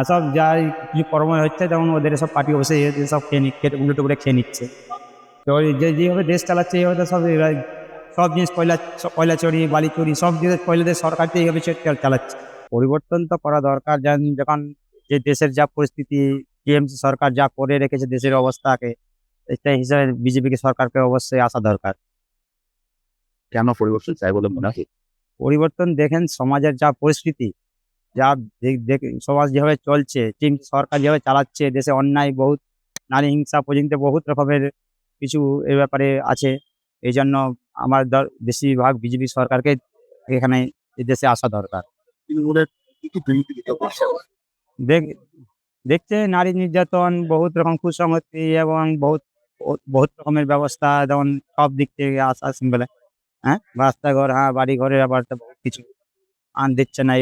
সব যা কিছু কর্ম হচ্ছে যেমন ওদের সব পার্টি অফিসে সব খেয়ে উল্টো করে খেয়ে নিচ্ছে। তো ওই যেভাবে দেশ চালাচ্ছে এইভাবে তো সব এরা সব জিনিস কয়লা চুরি, বালি চুরি সব জিনিস কয়লাদের সরকার তো এইভাবে চালাচ্ছে। পরিবর্তন তো করা দরকার। যখন যে দেশের যা পরিস্থিতি, টিএমসি সরকার যা করে রেখেছে দেশের অবস্থাকে, সেই হিসাবে বিজেপিকে সরকারকে অবশ্যই আসা দরকার। কেন পরিবর্তন চাই বলে মনে হয়? পরিবর্তন দেখেন সমাজের যা পরিস্থিতি, যা সমাজ যেভাবে চলছে, সরকার যেভাবে চালাচ্ছে, দেশে অন্যায় বহুত, নারী হিংসা পর্যন্ত বহুত রকমের কিছু এ ব্যাপারে আছে। এই জন্য আমার বেশিরভাগ বিজেপি সরকারকে এখানে এই দেশে আসা দরকার। তৃণমূলের কি কি দুর্নীতি করছে? দেখ দেখছে নারী নির্যাতন, বহুত রকম কুসংস্কৃতি এবং বহুত রকমের ব্যবস্থা, যেমন সব দিক থেকে আসছেন বলে। হ্যাঁ, রাস্তাঘর, হ্যাঁ, বাড়ি ঘরের ব্যাপার তো বহুত কিছু দিচ্ছে না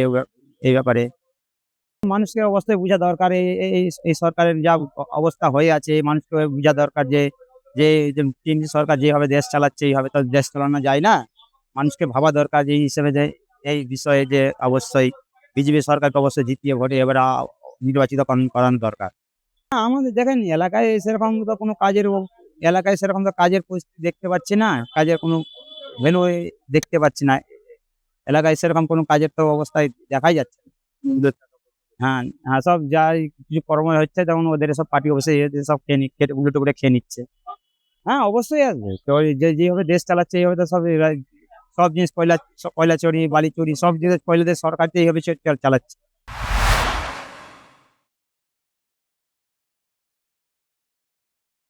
এই ব্যাপারে। মানুষকে অবশ্যই বোঝা দরকার, এই সরকারের যা অবস্থা হয়ে আছে, এই মানুষকে বোঝা দরকার যে যে কেন্দ্রীয় সরকার যেভাবে দেশ চালাচ্ছে এইভাবে তো দেশ চালানো যায় না। মানুষকে ভাবা দরকার যে এই হিসেবে যে এই বিষয়ে যে অবশ্যই বিজেপি সরকারকে অবশ্যই জিতিয়ে ভোটে এবার নির্বাচিত করানো দরকার। আমাদের দেখেন এলাকায় সেরকম তো কোনো এলাকায় সেরকম তো কাজের পরিস্থিতি দেখতে পাচ্ছি না, কাজের কোনো ভ্যালু দেখতে পাচ্ছি না। এলাকায় সেরকম কোনো কাজের তো অবস্থায় দেখাই যাচ্ছে না। হ্যাঁ, হ্যাঁ, সব যা কিছু কর্ম হচ্ছে যেমন ওদের সব পার্টি অফিসে সব খেয়ে উল্টো করে খেয়ে নিচ্ছে। হ্যাঁ, অবশ্যই আসবে। তো ওই যেভাবে দেশ চালাচ্ছে এইভাবে তো সব জিনিস কয়লা চুরি, বালি চুরি সব জিনিস কয়লাদের সরকার তো এইভাবে চালাচ্ছে।